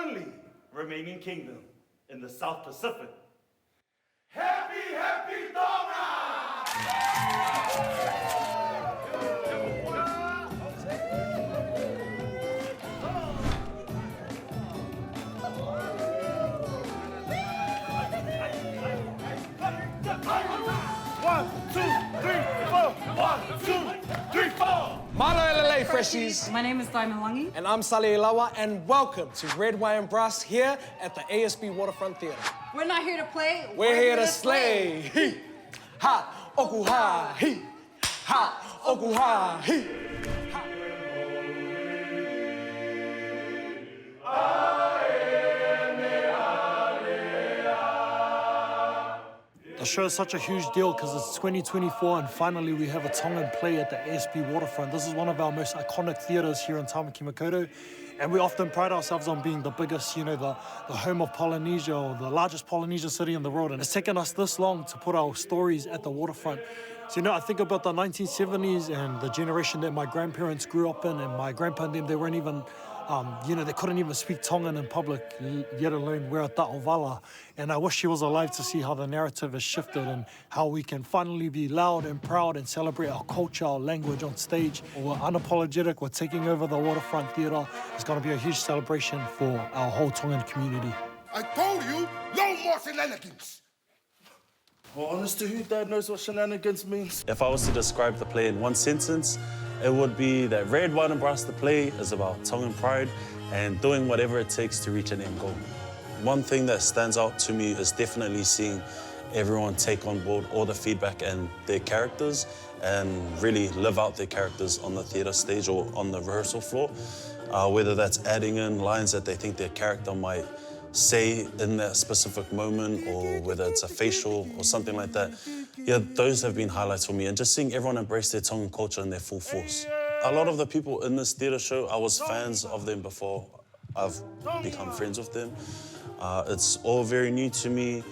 only remaining kingdom in the South Pacific. Happy, happy Tonga! 1, 2, 3, 4. 1, 2, 3, 4. Malo LLA Freshies. My name is Diamond Langi. And I'm Sally Ilawa, and welcome to Red, White and Brass here at the ASB Waterfront Theatre. We're not here to play. We're here to slay. He, ha, oku ha, he, ha, oku ha, he. The show is such a huge deal because it's 2024 and finally we have a Tongan play at the ASB Waterfront. This is one of our most iconic theatres here in Tamaki Makaurau, and we often pride ourselves on being the biggest, you know, the home of Polynesia or the largest Polynesian city in the world, and it's taken us this long to put our stories at the waterfront. So, you know, I think about the 1970s and the generation that my grandparents grew up in, and my grandpa and them, they weren't even you know, they couldn't even speak Tongan in public, yet alone we're at Ta'ovala. And I wish he was alive to see how the narrative has shifted and how we can finally be loud and proud and celebrate our culture, our language on stage. We're unapologetic, we're taking over the Waterfront Theatre. It's going to be a huge celebration for our whole Tongan community. I told you, no more shenanigans! Well, honest to who, Dad knows what shenanigans means? If I was to describe the play in one sentence, it would be that Red, White and Brass, the play, is about Tongan pride and doing whatever it takes to reach an end goal. One thing that stands out to me is definitely seeing everyone take on board all the feedback and their characters and really live out their characters on the theatre stage or on the rehearsal floor, whether that's adding in lines that they think their character might say in that specific moment, or whether it's a facial or something like that. Yeah, those have been highlights for me, and just seeing everyone embrace their Tongan culture in their full force. A lot of the people in this theatre show, I was fans of them before I've become friends with them. It's all very new to me,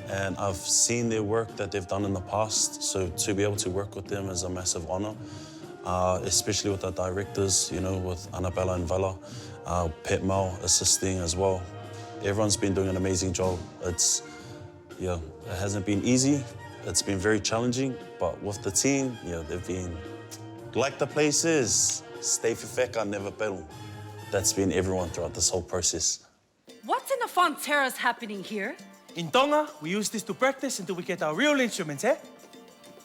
and I've seen their work that they've done in the past, so to be able to work with them is a massive honour, especially with our directors, you know, with Annabella and Vala, Pet Mal assisting as well. Everyone's been doing an amazing job. Yeah, it hasn't been easy. It's been very challenging, but with the team, yeah, they've been, like the place is, stay fifeka, never peru. That's been everyone throughout this whole process. What's in the fun terrace happening here? In Tonga, we use this to practice until we get our real instruments, eh?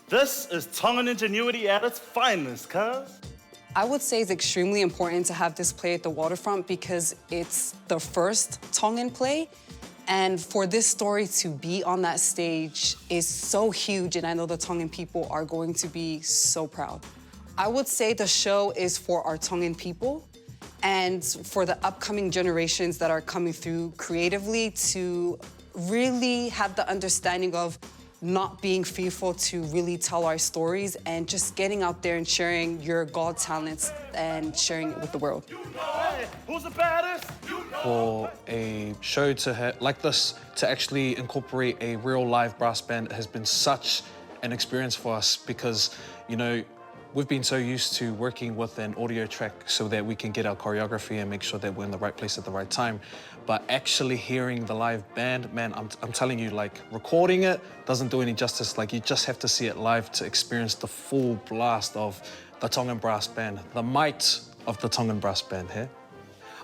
This is Tonga Ingenuity at its finest, cuz. I would say it's extremely important to have this play at the Waterfront because it's the first Tongan play. And for this story to be on that stage is so huge, and I know the Tongan people are going to be so proud. I would say the show is for our Tongan people and for the upcoming generations that are coming through creatively to really have the understanding of not being fearful to really tell our stories and just getting out there and sharing your God talents and sharing it with the world. Hey, who's the baddest? For a show like this to actually incorporate a real live brass band has been such an experience for us because, you know, we've been so used to working with an audio track so that we can get our choreography and make sure that we're in the right place at the right time. But actually hearing the live band, man, I'm telling you, like, recording it doesn't do any justice. Like, you just have to see it live to experience the full blast of the Tongan brass band, the might of the Tongan brass band here.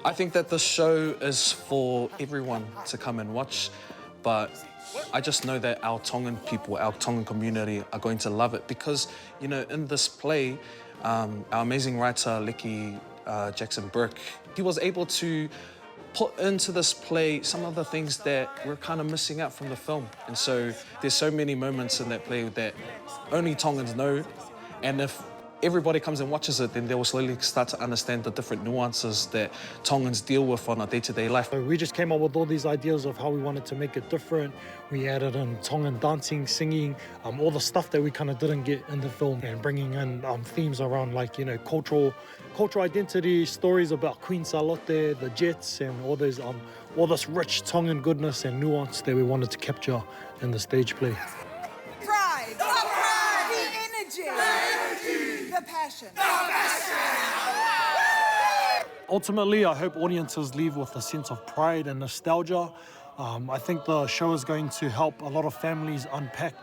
I think that this show is for everyone to come and watch, but I just know that our Tongan people, our Tongan community are going to love it because, you know, in this play, our amazing writer, Leki Jackson Burke, he was able to put into this play some of the things that we're kind of missing out from the film. And so there's so many moments in that play that only Tongans know, and if everybody comes and watches it, then they will slowly start to understand the different nuances that Tongans deal with on a day-to-day life. So we just came up with all these ideas of how we wanted to make it different. We added in Tongan dancing, singing, all the stuff that we kind of didn't get in the film, and bringing in themes around, like, you know, cultural identity, stories about Queen Salote, the Jets, and all this rich Tongan goodness and nuance that we wanted to capture in the stage play. Pride, the energy, the passion. ultimately, I hope audiences leave with a sense of pride and nostalgia. I think the show is going to help a lot of families unpack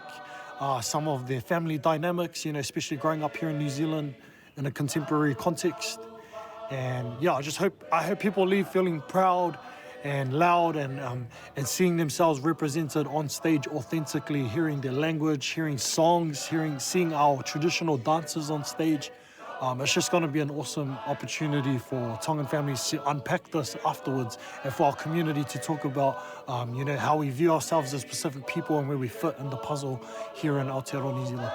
some of their family dynamics, you know, especially growing up here in New Zealand in a contemporary context. And yeah, I hope people leave feeling proud and loud and seeing themselves represented on stage authentically, hearing their language, hearing songs, seeing our traditional dances on stage. It's just going to be an awesome opportunity for Tongan families to unpack this afterwards, and for our community to talk about, you know, how we view ourselves as Pacific people and where we fit in the puzzle here in Aotearoa, New Zealand.